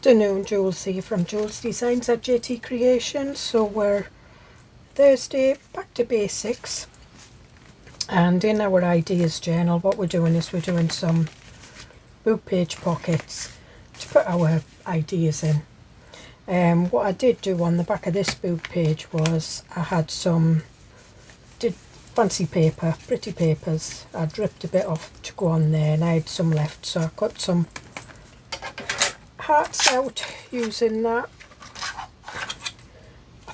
Afternoon, Jules here from Joolsedesigns at JT Creations. So we're Thursday, back to basics, and in our ideas journal what we're doing is we're doing some book page pockets to put our ideas in. What I did do on the back of this book page was I had did fancy paper, pretty papers. I ripped a bit off to go on there and I had some left, so I cut some hearts out using that. I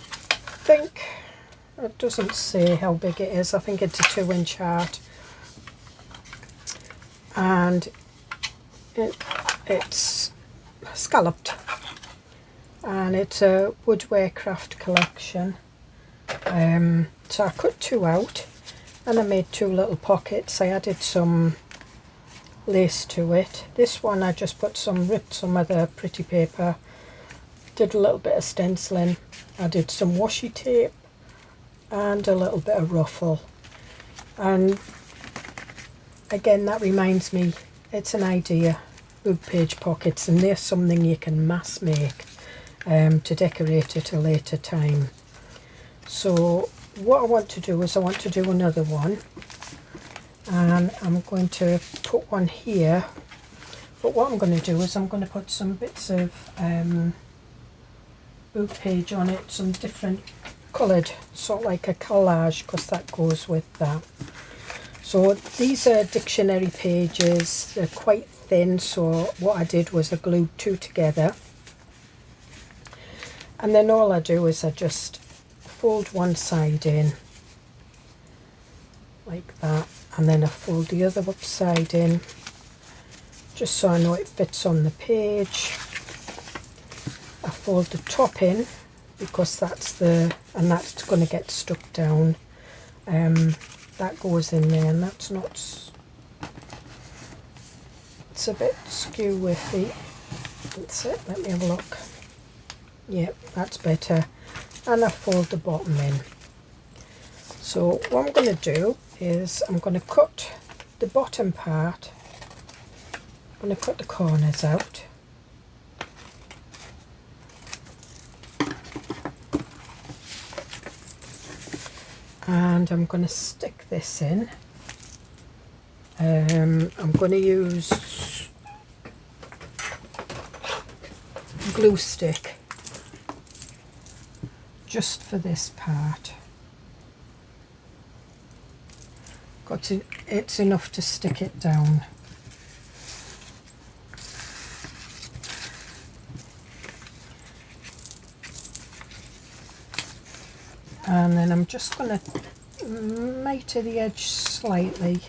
think it doesn't say how big it is. I think it's a 2-inch heart, and it's scalloped, and it's a woodware craft collection. So I cut 2 out and I made 2 little pockets. I added some lace to it. This one I just ripped some of the pretty paper, did a little bit of stenciling, I did some washi tape and a little bit of ruffle. And again, that reminds me, it's an idea, book page pockets, and they're something you can mass make to decorate at a later time. So what I want to do is I want to do another one, and I'm going to put one here, but what I'm going to do is I'm going to put some bits of book page on it, some different coloured, sort of like a collage, because that goes with that. So these are dictionary pages, they're quite thin, so what I did was I glued 2 together, and then all I do is I just fold one side in like that, and then I fold the other upside in, just so I know it fits on the page. I fold the top in because that's going to get stuck down. That goes in there, and that's not, it's a bit skew whiffy. That's it, let me have a look. Yep, that's better. And I fold the bottom in. So what I'm going to do is I'm going to cut the bottom part, I'm going to cut the corners out, and I'm going to stick this in. I'm going to use glue stick just for this part. It's enough to stick it down. And then I'm just going to miter the edge slightly,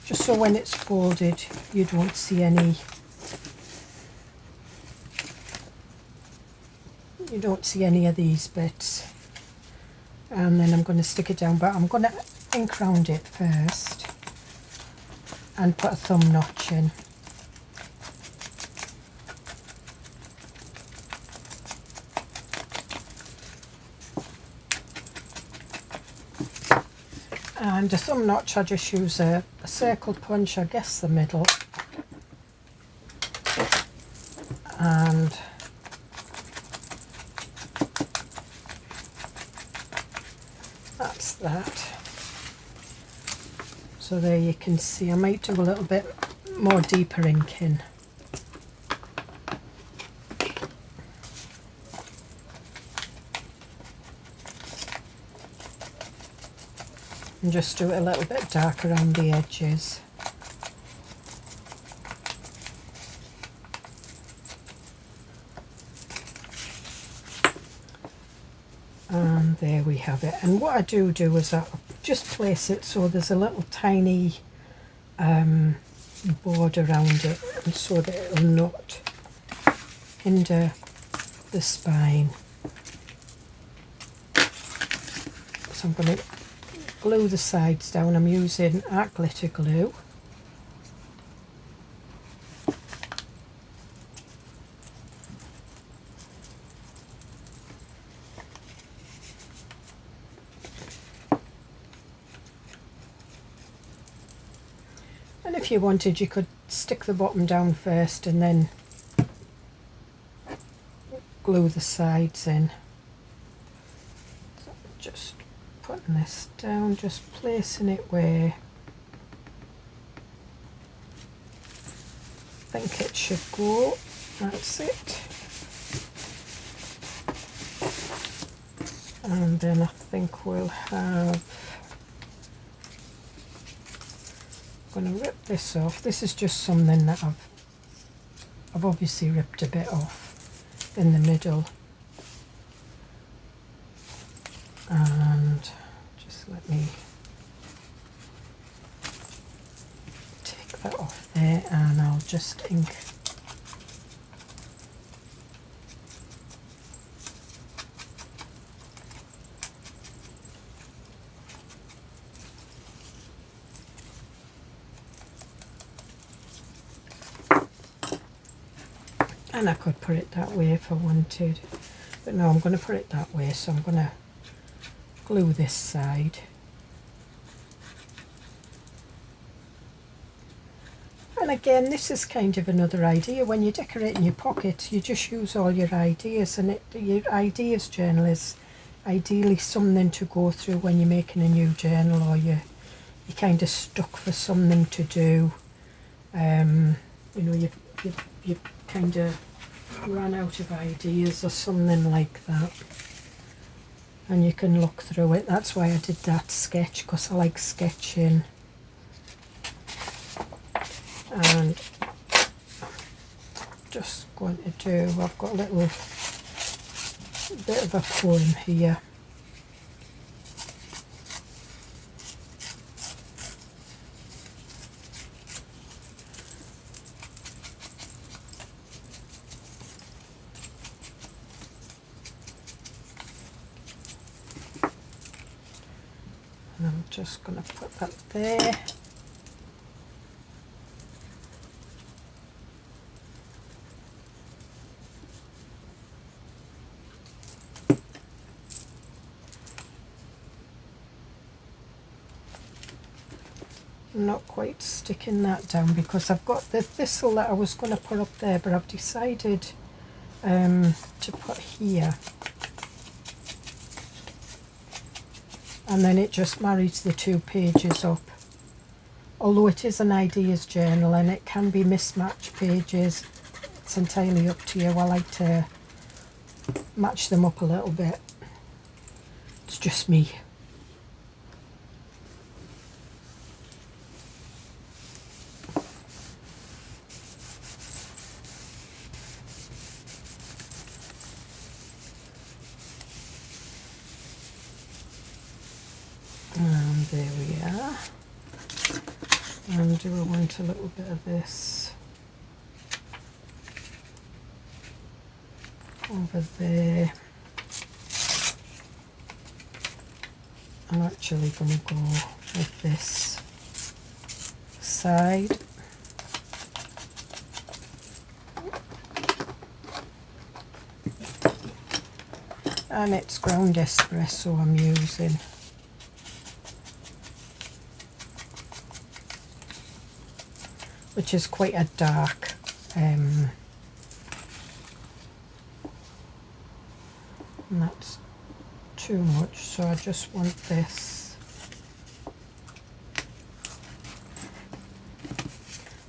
just so when it's folded you don't see any, of these bits. And then I'm going to stick it down, but I'm going to ink round it first and put a thumb notch in. And a thumb notch, I just use a circle punch, I guess the middle, and that's that. So there you can see, I might do a little bit more deeper inking. And just do it a little bit darker around the edges. And there we have it. And what I do is I just place it so there's a little tiny board around it, and so that it'll not hinder the spine. So I'm going to glue the sides down. I'm using art glitter glue. And if you wanted, you could stick the bottom down first and then glue the sides in. So just putting this down, just placing it where I think it should go. That's it. And then I think we'll have, I'm going to rip this off. This is just something that I've obviously ripped a bit off in the middle. And just let me take that off there, and I'll just ink. And I could put it that way if I wanted, but no, I'm going to put it that way, so I'm going to glue this side. And again, this is kind of another idea. When you're decorating your pockets, you just use all your ideas, and your ideas journal is ideally something to go through when you're making a new journal, or you're kind of stuck for something to do. You know, you kind of ran out of ideas or something like that, and you can look through it. That's why I did that sketch, because I like sketching. And just going to do, I've got a little bit of a poem here. And I'm just going to put that there. I'm not quite sticking that down because I've got the thistle that I was going to put up there, but I've decided to put here. And then it just marries the two pages up. Although it is an ideas journal and it can be mismatched pages, it's entirely up to you. I like to match them up a little bit. It's just me. And there we are. And do I want a little bit of this over there? I'm actually going to go with this side. And it's ground espresso I'm using. Which is quite a dark and that's too much, so I just want this.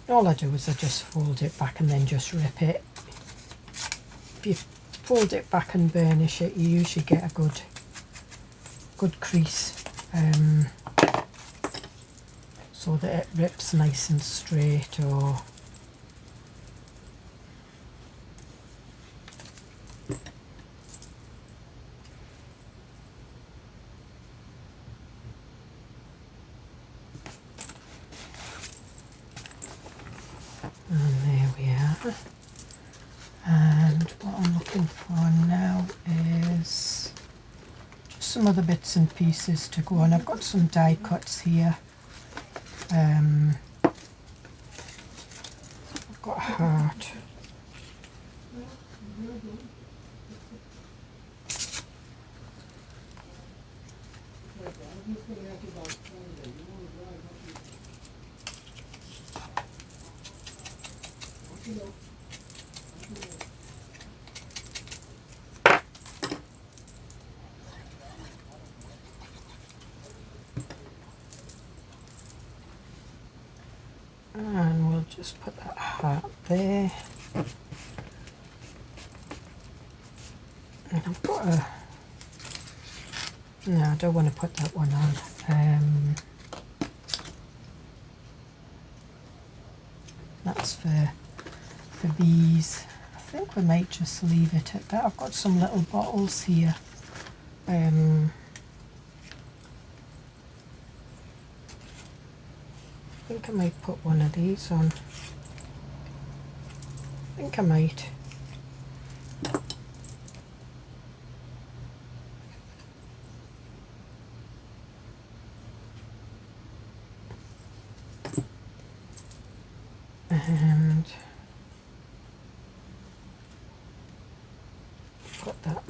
All I do is I just fold it back and then just rip it. If you fold it back and burnish it, you usually get a good crease, so that it rips nice and straight. Or and there we are. And what I'm looking for now is just some other bits and pieces to go on. I've got some die cuts here. I've got a heart. And we'll just put that heart there. And I've got a... No, I don't want to put that one on. That's for bees. I think we might just leave it at that. I've got some little bottles here. I think I might put one of these on. I think I might. And put that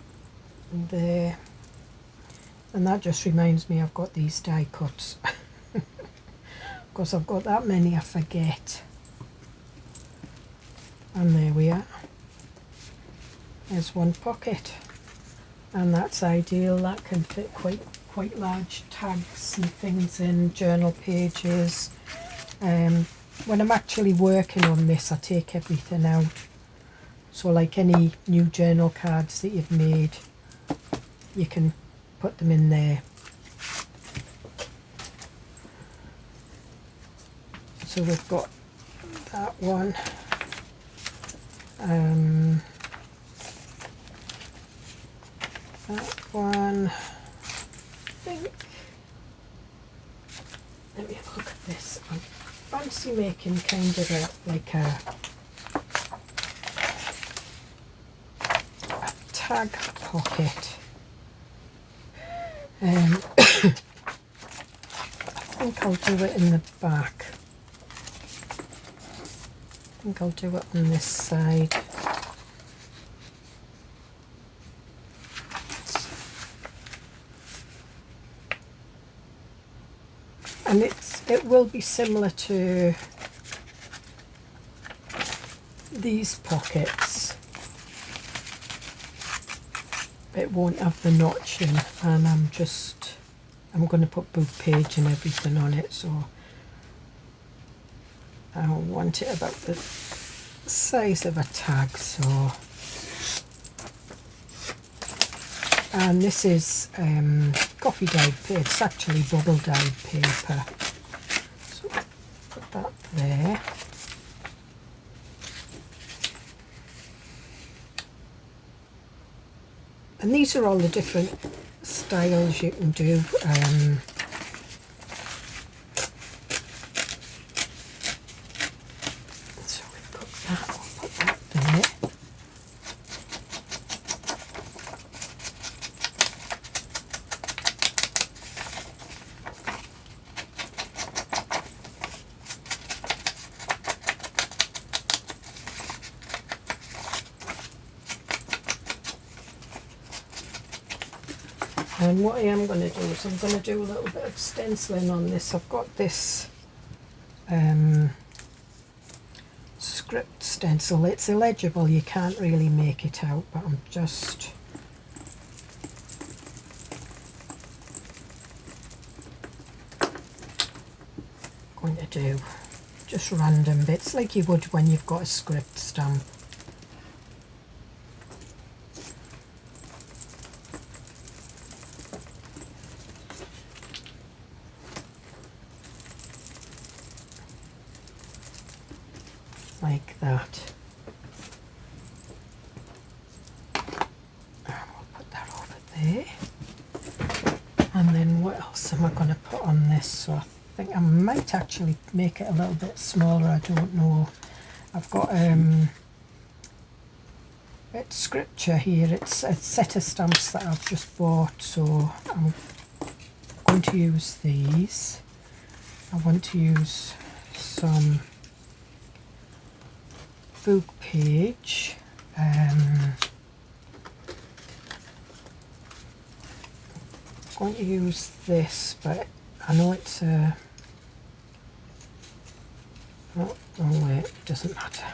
there. And that just reminds me I've got these die cuts. Because I've got that many I forget. And there we are. There's one pocket. And that's ideal. That can fit quite large tags and things in, journal pages. When I'm actually working on this, I take everything out. So like any new journal cards that you've made, you can put them in there. So we've got that one. That one. I think. Let me have a look at this. I fancy making kind of like a tag pocket. I think I'll do it in the back. I think I'll do it on this side. And it will be similar to these pockets. It won't have the notch in, and I'm going to put book page and everything on it, so I want it about the size of a tag. So, and this is coffee dyed paper. It's actually bubble dyed paper. So put that there. And these are all the different styles you can do. So we've got that, we'll put that there. And what I am going to do is I'm going to do a little bit of stenciling on this. I've got this script stencil. It's illegible, you can't really make it out, but I'm just going to do just random bits like you would when you've got a script stamp. Like that. And we'll put that over there. And then what else am I going to put on this? So I think I might actually make it a little bit smaller, I don't know. I've got it's scripture here. It's a set of stamps that I've just bought, so I'm going to use these. I want to use some book page. I'm going to use this, but I know it's a... Oh, wrong way, it doesn't matter.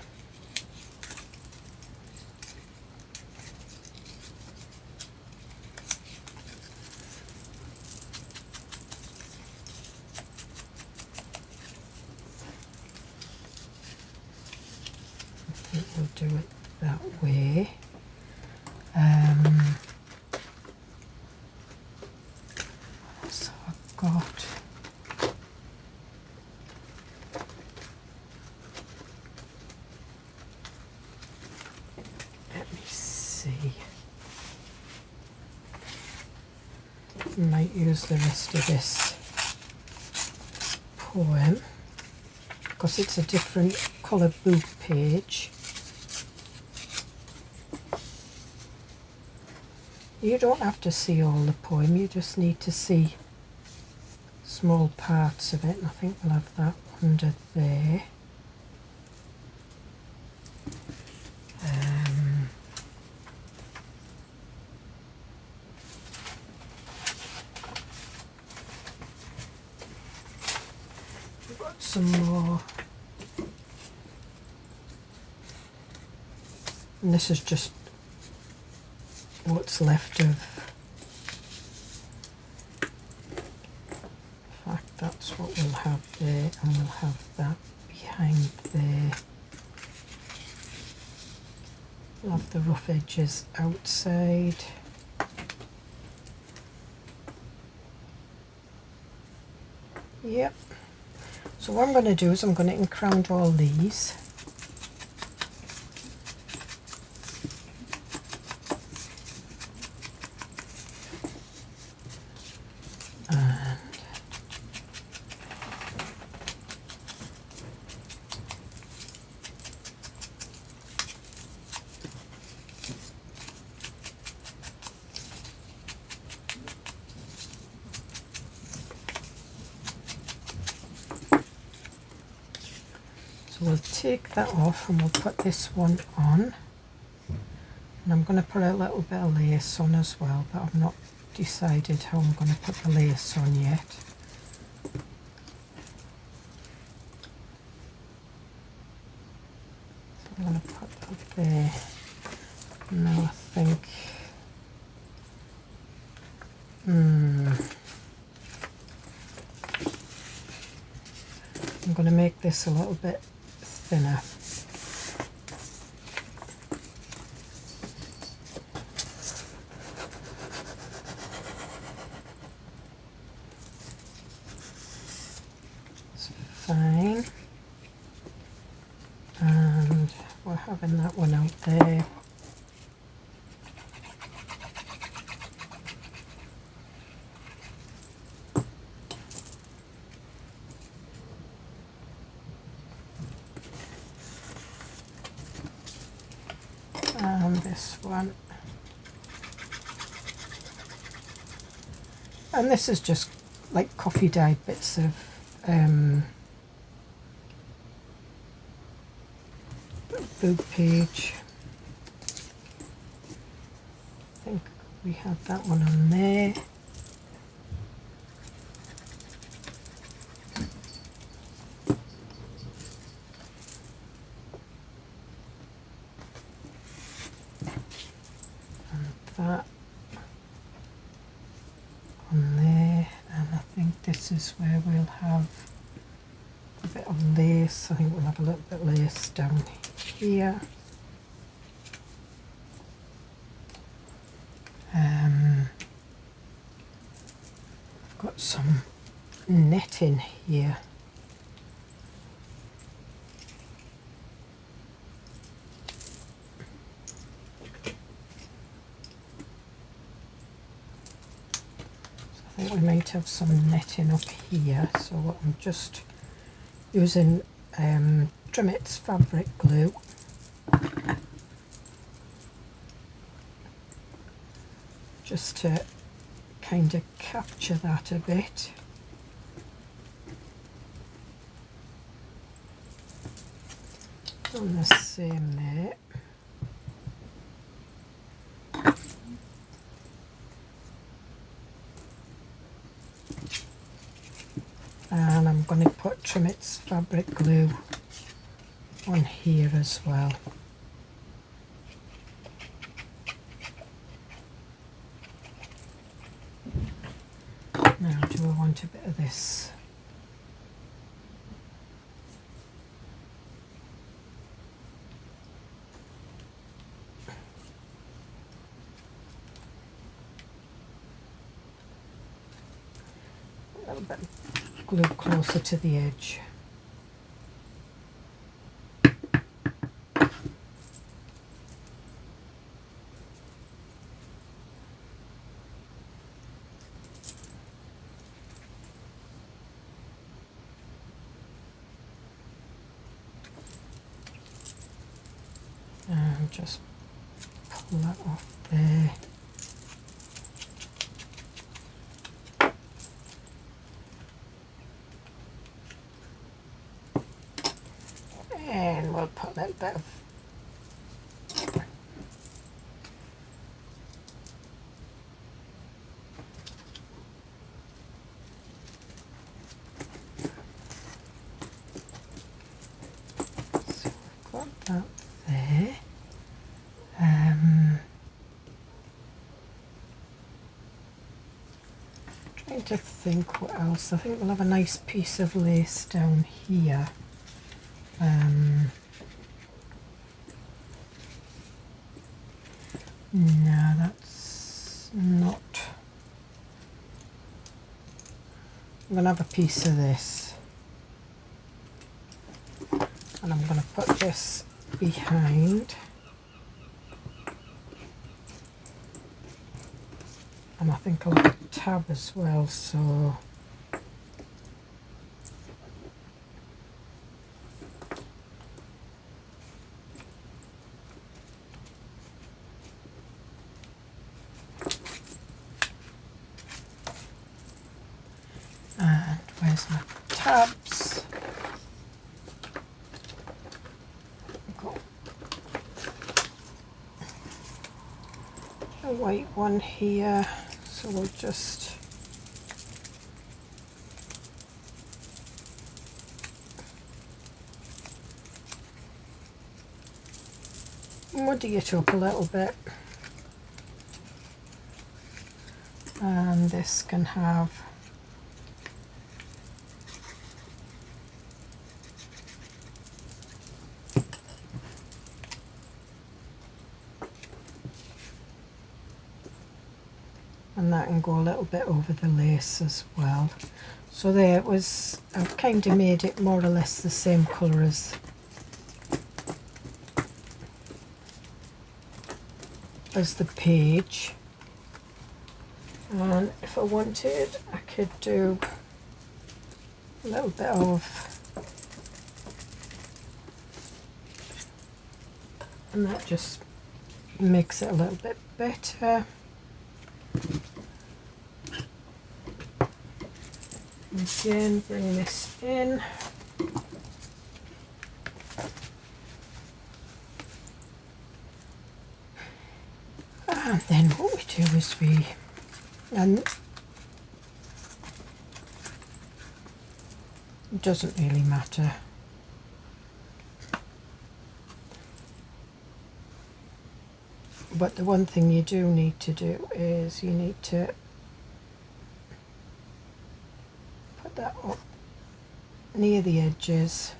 do it that way. So I've got let me see. I might use the rest of this poem because it's a different colour book page. You don't have to see all the poem, you just need to see small parts of it, and I think we'll have that under there. We've got some more, and this is just what's left of, in fact that's what we'll have there, and we'll have that behind there. We'll have the rough edges outside. Yep. So what I'm going to do is I'm going to ink round all these. We'll take that off and we'll put this one on, and I'm going to put a little bit of lace on as well, but I've not decided how I'm going to put the lace on yet. So I'm going to put that there. Now I think I'm going to make this a little bit thinner. It's fine. And we're having that one out there. And this one, and this is just like coffee dyed bits of book page. I think we had that one on there. That on there, and I think this is where we'll have a bit of lace. I think we'll have a little bit of lace down here. I've got some net in here. I think we might have some netting up here, so I'm just using Trimet's fabric glue. Just to kind of capture that a bit. On the same there. And I'm going to put Trimet's fabric glue on here as well. Now, do I want a bit of this? A little bit of glue closer to the edge. And just pull that off there. And we'll put a little bit of that there. Trying to think what else. I think we'll have a nice piece of lace down here. No, that's not. I'm going to have a piece of this. And I'm going to put this behind. And I think I'll have a tab as well, so and where's my tabs? A white one here, so we'll just muddy it up a little bit, and this can have and that can go a little bit over the lace as well. So there it was. I've kind of made it more or less the same colour as the page, and if I wanted I could do a little bit of, and that just makes it a little bit better. Again, bring this in. And then what we do is and it doesn't really matter. But the one thing you do need to do is you need to put that up near the edges.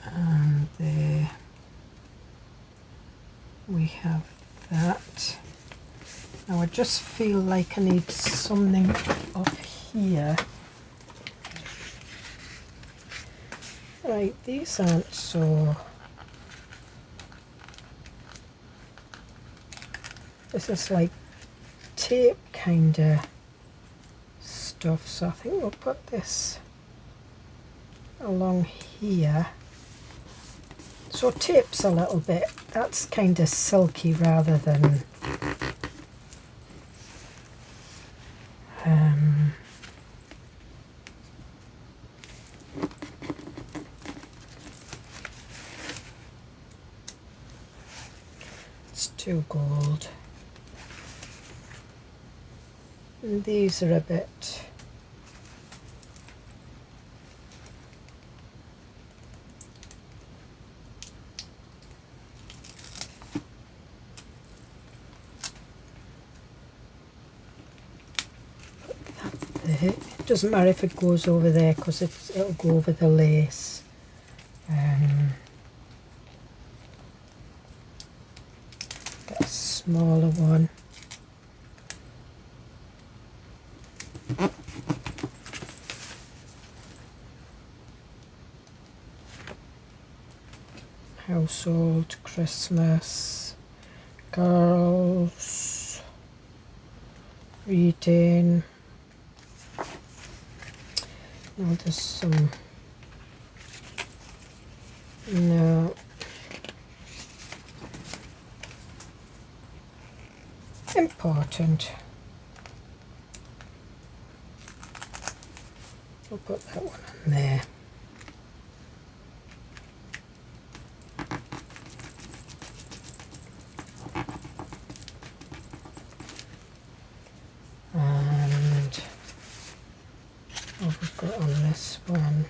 And there we have that. Now I just feel like I need something up here. Right, these aren't so. This is like tape kind of stuff, so I think we'll put this along here. So tape's a little bit, that's kind of silky rather than it's too gold. And these are a bit it doesn't matter if it goes over there because it'll go over the lace. smaller one. Household, Christmas, girls, reading. Oh, there's some, no, important. We'll put that one on there. And what we've got on this one,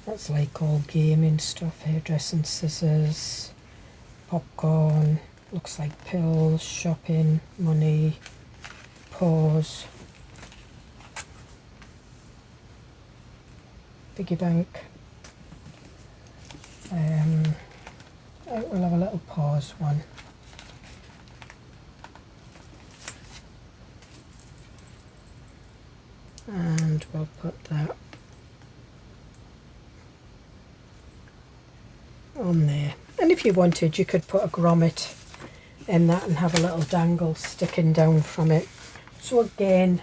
that's like all gaming stuff, hairdressing scissors, popcorn, looks like pills, shopping, money, paws, piggy bank. We'll have a little pause one. And we'll put that on there. And if you wanted, you could put a grommet in that and have a little dangle sticking down from it. So again,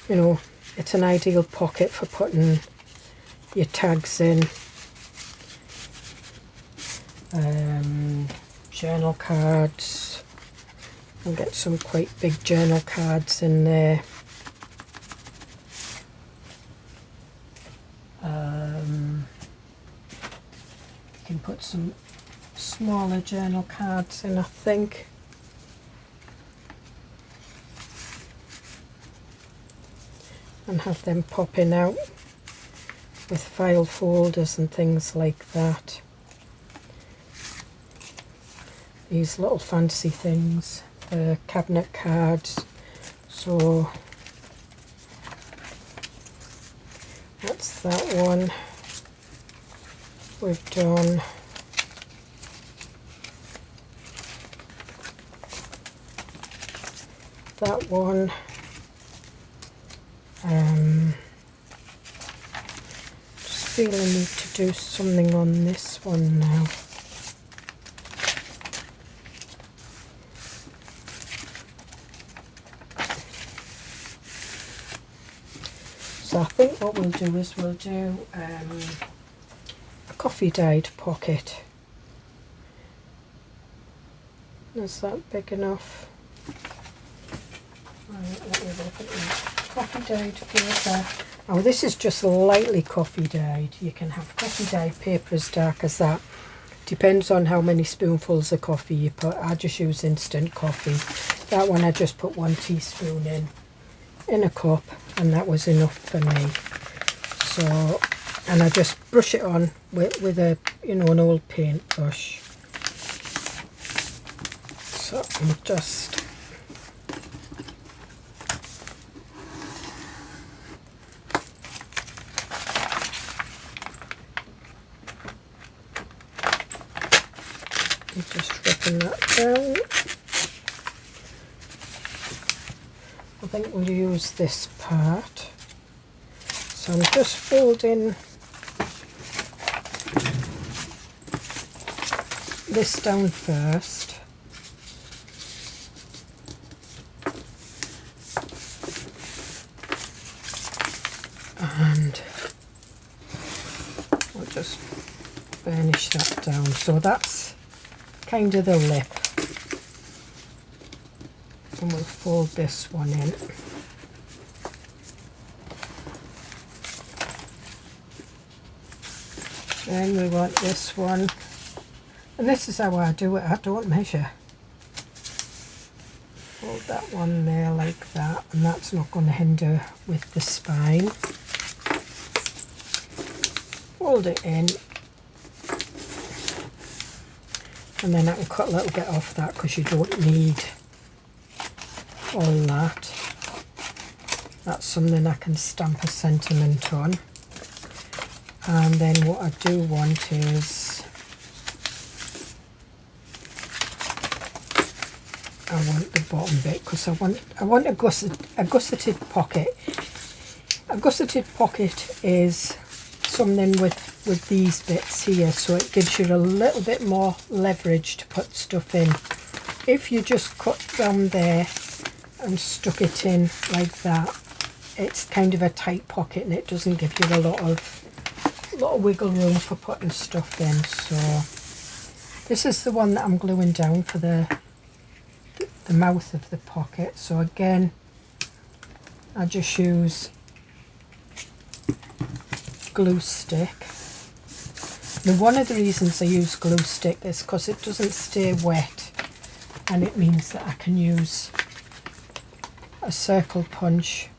you know, it's an ideal pocket for putting your tags in. Journal cards. I'll get some quite big journal cards in there. You can put some smaller journal cards in, I think. And have them popping out with file folders and things like that. These little fancy things, cabinet cards. So that's that one. We've done that one. Just feel I need to do something on this one now. So I think what we'll do is we'll do a coffee dyed pocket. Is that big enough? Right, let me look at this. Coffee dyed paper. Oh, this is just lightly coffee dyed. You can have coffee dyed paper as dark as that. Depends on how many spoonfuls of coffee you put. I just use instant coffee. That one I just put 1 teaspoon in a cup, and that was enough for me. So, and I just brush it on with a, you know, an old paintbrush. So I'm just ripping that down. I think we'll use this part. So I'm just folding this down first. And we'll just burnish that down. So that's kind of the lip. And we'll fold this one in. Then we want this one, and this is how I do it. I don't measure. Fold that one there like that, and that's not going to hinder with the spine. Fold it in, and then I can cut a little bit off that because you don't need all that. That's something I can stamp a sentiment on. And then what I do want is I want the bottom bit because I want a gusseted pocket. A gusseted pocket is something with these bits here, so it gives you a little bit more leverage to put stuff in. If you just cut down there and stuck it in like that, it's kind of a tight pocket and it doesn't give you a lot of wiggle room for putting stuff in. So this is the one that I'm gluing down for the mouth of the pocket. So again, I just use glue stick. Now one of the reasons I use glue stick is because it doesn't stay wet, and it means that I can use a circle punch.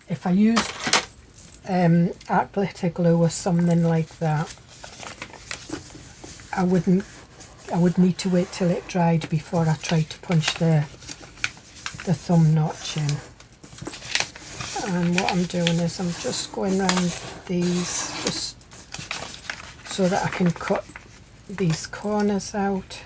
If I used art glitter glue or something like that, I would need to wait till it dried before I tried to punch the thumb notch in. And what I'm doing is I'm just going around these just so that I can cut these corners out.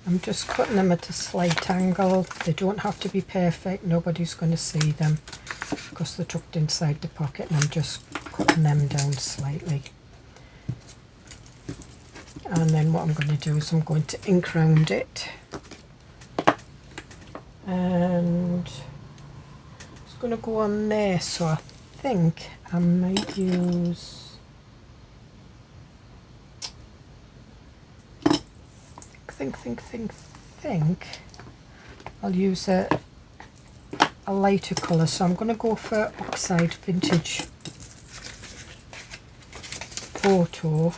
I'm just cutting them at a slight angle. They don't have to be perfect, nobody's going to see them because they're tucked inside the pocket, and I'm just cutting them down slightly. And then what I'm going to do is I'm going to ink round it, and it's going to go on there, so I think I might use think I'll use a lighter colour, so I'm going to go for Oxide Vintage Photo.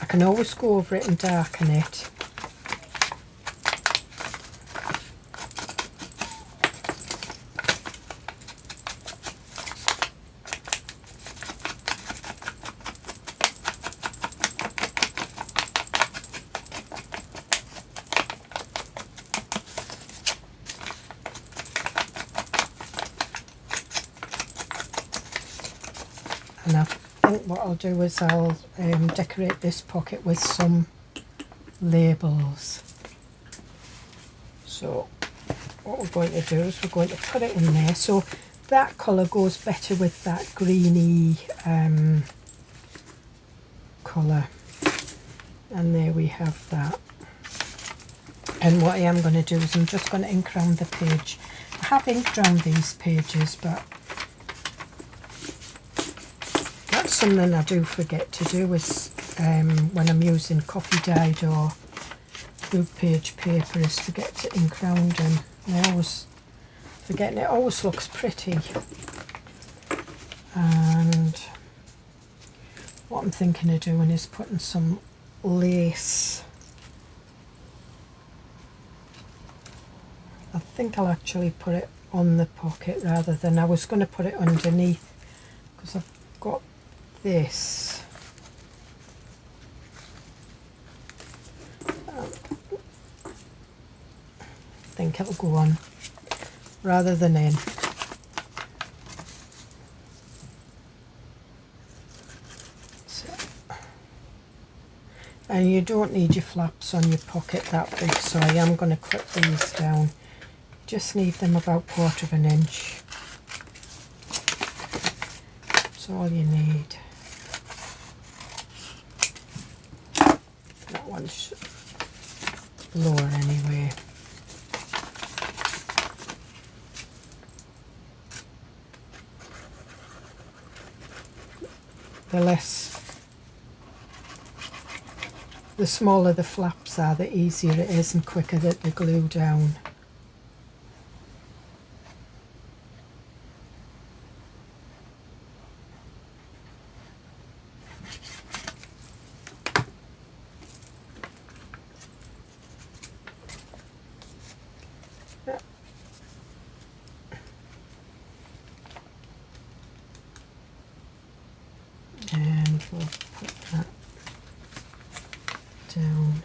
I can always go over it and darken it. And I think what I'll do is I'll decorate this pocket with some labels. So what we're going to do is we're going to put it in there. So that colour goes better with that greeny colour. And there we have that. And what I am going to do is I'm just going to ink round the page. I have inked round these pages, but that's something I do forget to do is when I'm using coffee dyed or group page paper, is forget to ink round them. I always forget, and it always looks pretty. And what I'm thinking of doing is putting some lace. I think I'll actually put it on the pocket rather than, I was going to put it underneath because I've got this. I think it'll go on rather than in. So, and you don't need your flaps on your pocket that big, so I am going to cut these down. Just need them about 1/4 of an inch. That's all you need. That one's lower anyway. The smaller the flaps are, the easier it is and quicker that they glue down. And we'll put that down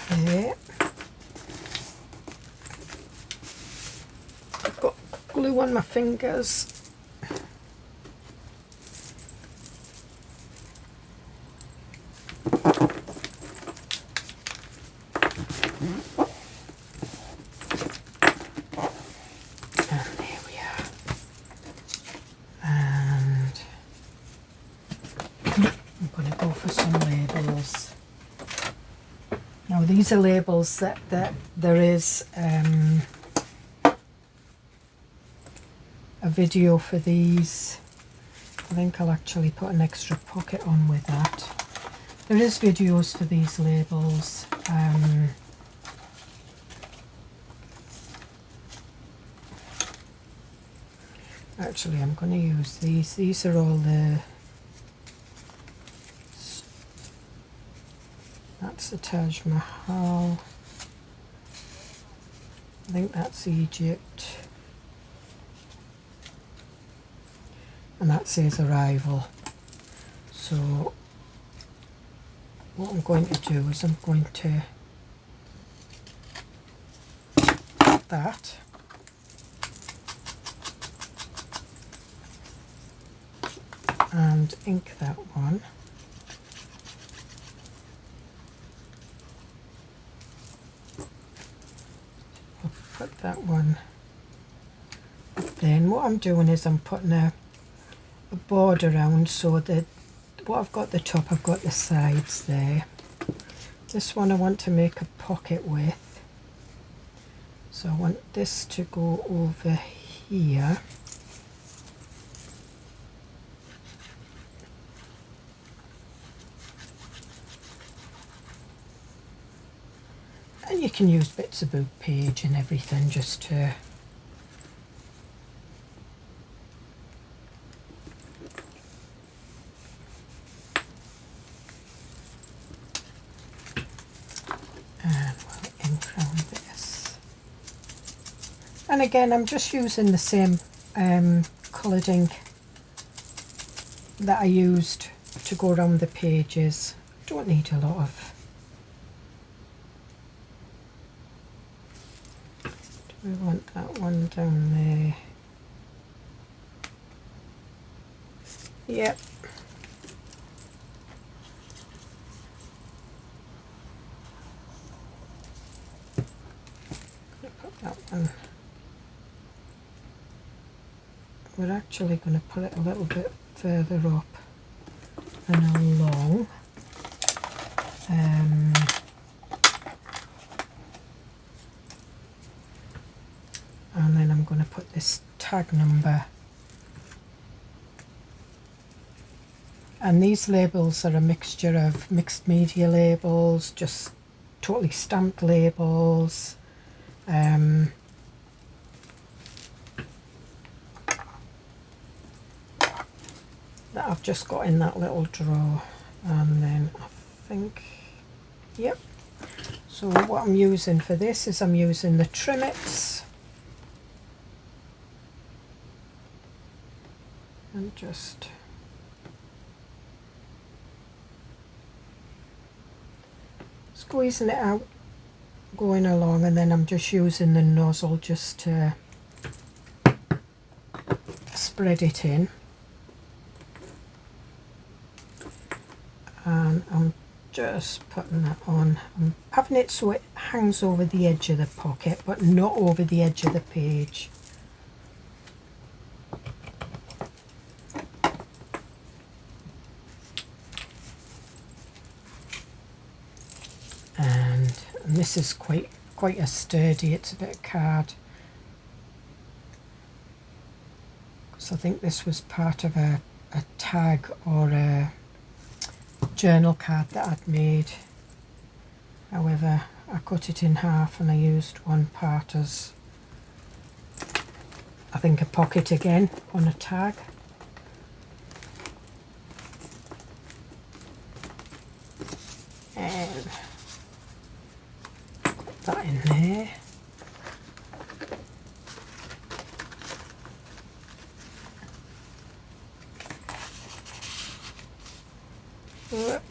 there. I've got glue on my fingers. Now these are labels that there is a video for these. I think I'll actually put an extra pocket on with that. There is videos for these labels. Actually, I'm going to use these. These are all the... That's the Taj Mahal. I think that's Egypt. And that says arrival. So what I'm going to do is I'm going to put that and ink that one. I'll put that one up there. And what I'm doing is I'm putting a board around so that what I've got at the top, I've got the sides there. This one I want to make a pocket with. So I want this to go over here. And you can use bits of book page and everything just to and again I'm just using the same coloured ink that I used to go around the pages. Don't need a lot of. Do we want that one down there? Yep. Put that one. We're actually going to put it a little bit further up and along. And then I'm going to put this tag number. And these labels are a mixture of mixed media labels, just totally stamped labels. That I've just got in that little drawer. And then I think, yep. So what I'm using for this is I'm using the Trimix. And just squeezing it out, going along, and then I'm just using the nozzle just to spread it in. And I'm just putting that on. I'm having it so it hangs over the edge of the pocket, but not over the edge of the page. And this is quite a sturdy, it's a bit of card. Because I think this was part of a tag or a journal card that I'd made. However, I cut it in half and I used one part as, I think, a pocket again on a tag. And put that in there. Whoop.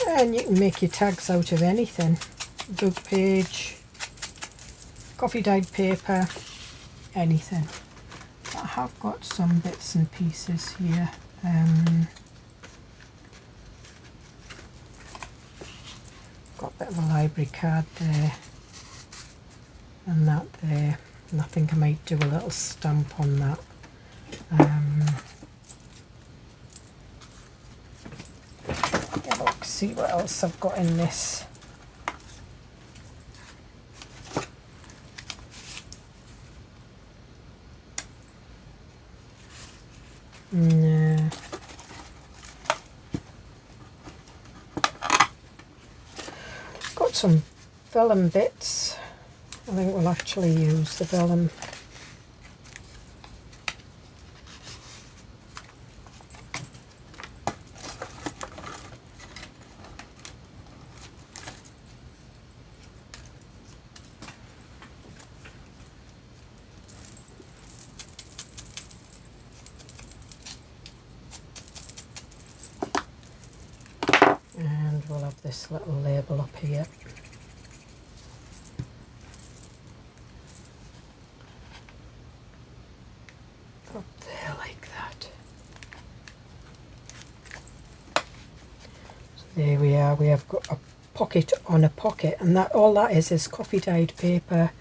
And you can make your tags out of anything. Book page, coffee dyed paper, anything. But I have got some bits and pieces here. Got a bit of a library card there and that there. And I think I might do a little stamp on that. see what else I've got in this. No. Got some vellum bits. I think we'll actually use the vellum. And we'll have this little label up here. Up there like that. So there we are, we have got a pocket on a pocket, and that all that is coffee dyed paper,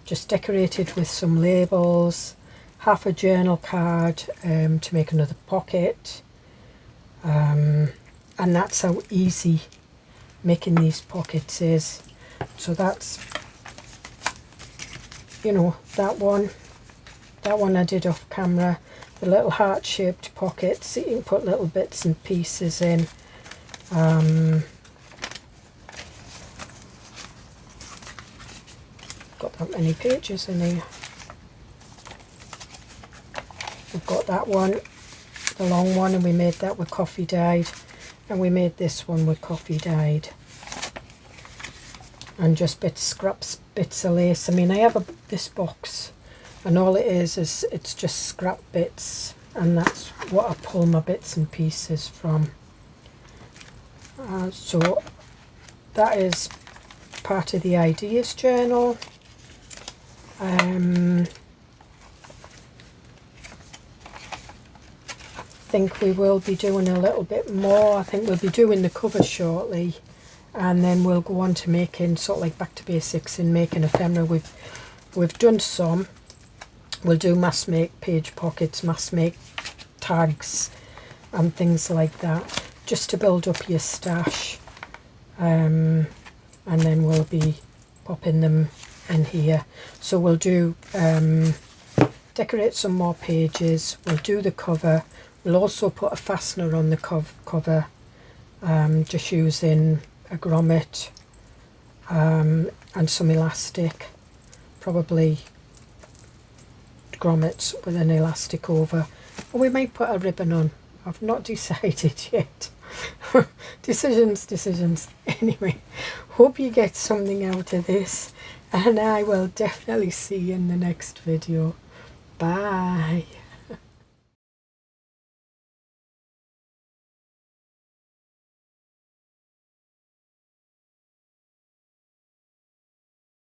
just decorated with some labels, half a journal card to make another pocket. And that's how easy making these pockets is. So that's, you know, that one I did off camera, the little heart-shaped pockets that you can put little bits and pieces in. Got that many pages in here. We've got that one, the long one, and we made that with coffee dyed. And we made this one with coffee dyed. And just scraps bits of lace. I mean, I have this box, and all it is it's just scrap bits, and that's what I pull my bits and pieces from. So that is part of the ideas journal. I think we will be doing a little bit more. I think we'll be doing the cover shortly, and then we'll go on to making sort of like back to basics and making ephemera. We've done some. We'll do mass make page pockets, mass make tags and things like that, just to build up your stash, and then we'll be popping them in here. So we'll do decorate some more pages, we'll do the cover. We'll also put a fastener on the cover, just using a grommet and some elastic, probably grommets with an elastic over. Or we might put a ribbon on. I've not decided yet. Decisions. Anyway, hope you get something out of this, and I will definitely see you in the next video. Bye.